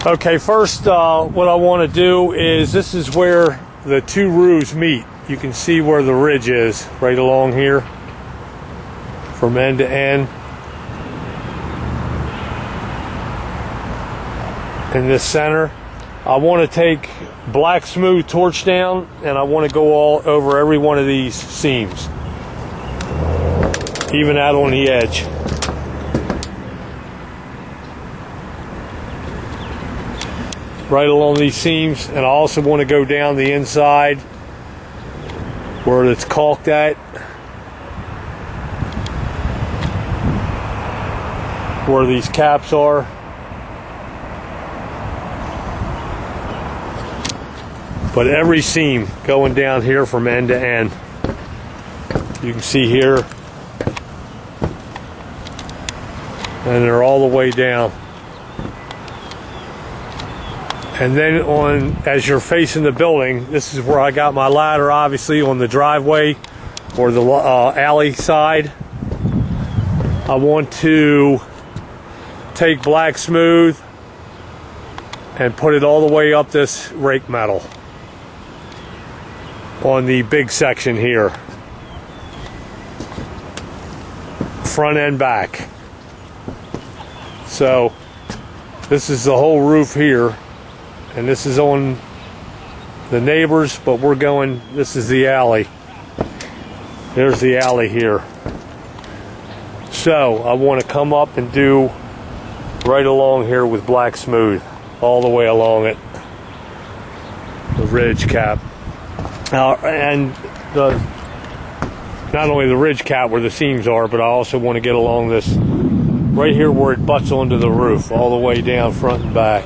Okay, first what I want to do is, this is where the two roofs meet. You can see where the ridge is right along here from end to end. In this center, I want to take black smooth torch down, and I want to go all over every one of these seams, even out on the edge. Right along these seams, and I also want to go down the inside where it's caulked at, where these caps are. But every seam going down here from end to end. You can see here, and they're all the way down. And then as you're facing the building, this is where I got my ladder, obviously, on the driveway or the alley side. I want to take black smooth and put it all the way up this rake metal on the big section here, front and back. So this is the whole roof here, and this is on the neighbors, but we're going, this is the alley. There's the alley here. So I want to come up and do right along here with black smooth, all the way along it, the ridge cap. And not only the ridge cap where the seams are, but I also want to get along this right here where it butts onto the roof, all the way down front and back.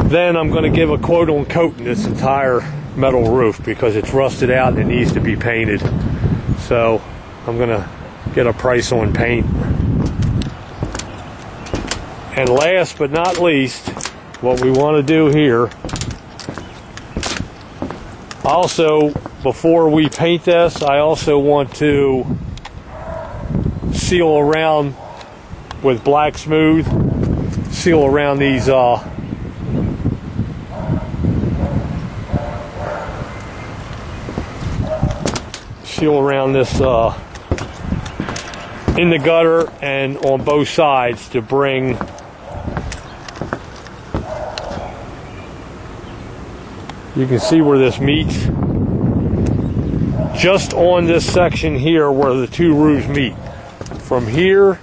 Then I'm going to give a quote on coating this entire metal roof because it's rusted out and it needs to be painted. So I'm going to get a price on paint. And last but not least, what we want to do here, also, before we paint this, I also want to seal around with black smooth, seal around these seal around this in the gutter and on both sides to bring you can see where this meets. Just on this section here where the two roofs meet. From here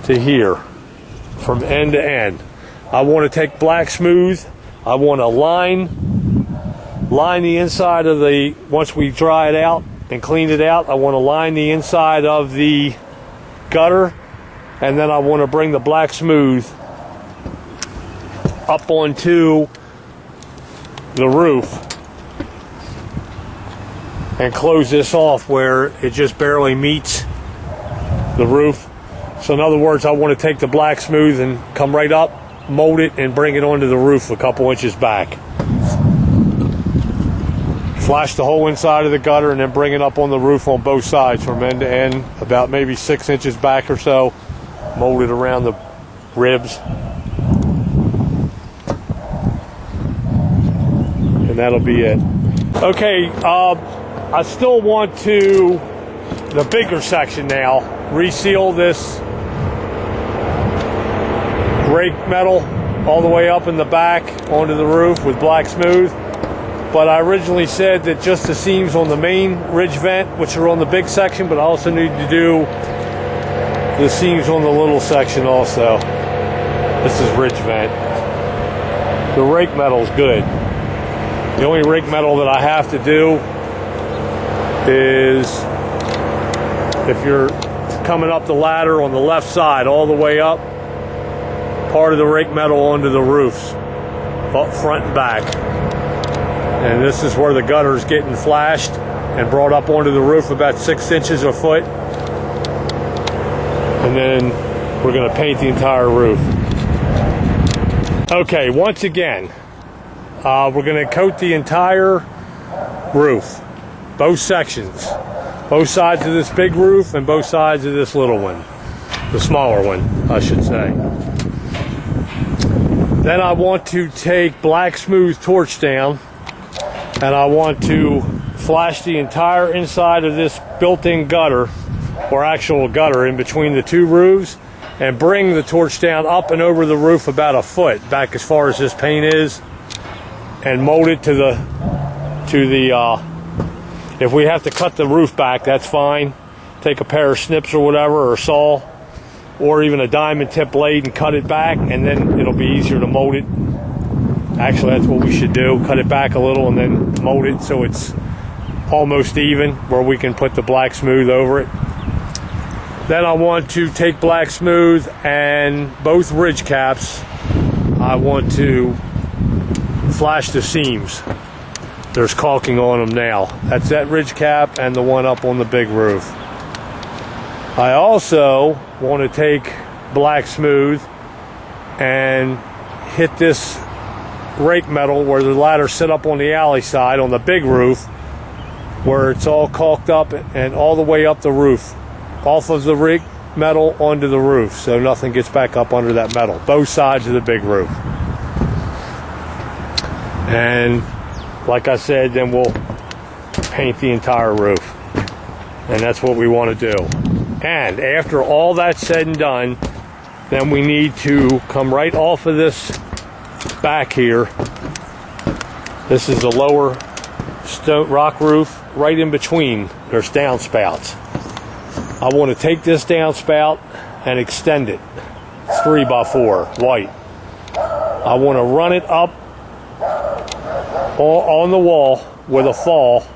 to here. From end to end. I want to take black smooth. I want to line the inside of the, once we dry it out and clean it out, I want to line the inside of the gutter, and then I want to bring the black smooth up onto the roof and close this off where it just barely meets the roof. So in other words, I want to take the black smooth and come right up, mold it, and bring it onto the roof a couple inches back. Flash the whole inside of the gutter and then bring it up on the roof on both sides from end to end, about maybe 6 inches back or so. Mold it around the ribs. And that'll be it. Okay, I still want to, the bigger section now, reseal this rake metal all the way up in the back onto the roof with black smooth. But I originally said that just the seams on the main ridge vent, which are on the big section, but I also need to do the seams on the little section also. This is ridge vent. The rake metal is good. The only rake metal that I have to do is if you're coming up the ladder on the left side all the way up, part of the rake metal onto the roofs, up front and back. And this is where the gutter is getting flashed and brought up onto the roof about 6 inches a foot. And then we're going to paint the entire roof. Okay, once again, we're going to coat the entire roof, both sections, both sides of this big roof and both sides of this little one, the smaller one, I should say. Then I want to take black smooth torch down, and I want to flash the entire inside of this built-in gutter, or actual gutter in between the two roofs, and bring the torch down up and over the roof about a foot back as far as this paint is, and mold it to the if we have to cut the roof back, that's fine. Take a pair of snips or whatever, or a saw, or even a diamond tip blade, and cut it back, and then it'll be easier to mold it. Actually, that's what we should do. Cut it back a little and then mold it so it's almost even, where we can put the black smooth over it. Then I want to take black smooth and both ridge caps, I want to flash the seams. There's caulking on them now. That's that ridge cap and the one up on the big roof. I also want to take black smooth and hit this rake metal where the ladders sit up on the alley side on the big roof, where it's all caulked up and all the way up the roof, off of the rake metal onto the roof, so nothing gets back up under that metal, both sides of the big roof. And like I said, then we'll paint the entire roof, and that's what we want to do. And after all that's said and done, then we need to come right off of this back here. This is the lower stone rock roof. Right in between, there's downspouts. I want to take this downspout and extend it. It's 3x4 white. I want to run it up on the wall with a fall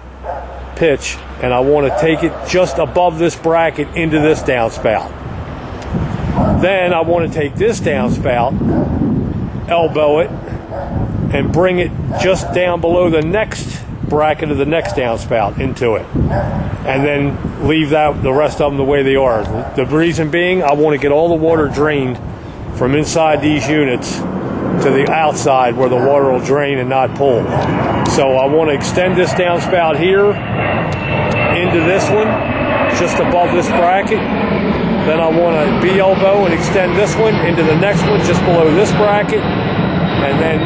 pitch, and I want to take it just above this bracket into this downspout. Then I want to take this downspout, elbow it, and bring it just down below the next bracket of the next downspout into it, and then leave that the rest of them the way they are. The reason being, I want to get all the water drained from inside these units to the outside where the water will drain and not pull. So I want to extend this downspout here into this one, just above this bracket. Then I want to B-elbow and extend this one into the next one just below this bracket, and then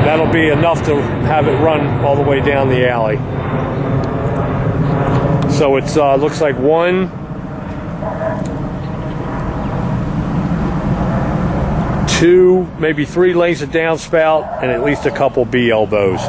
that'll be enough to have it run all the way down the alley. So it's looks like 1, 2, maybe 3 lanes of downspout and at least a couple B elbows.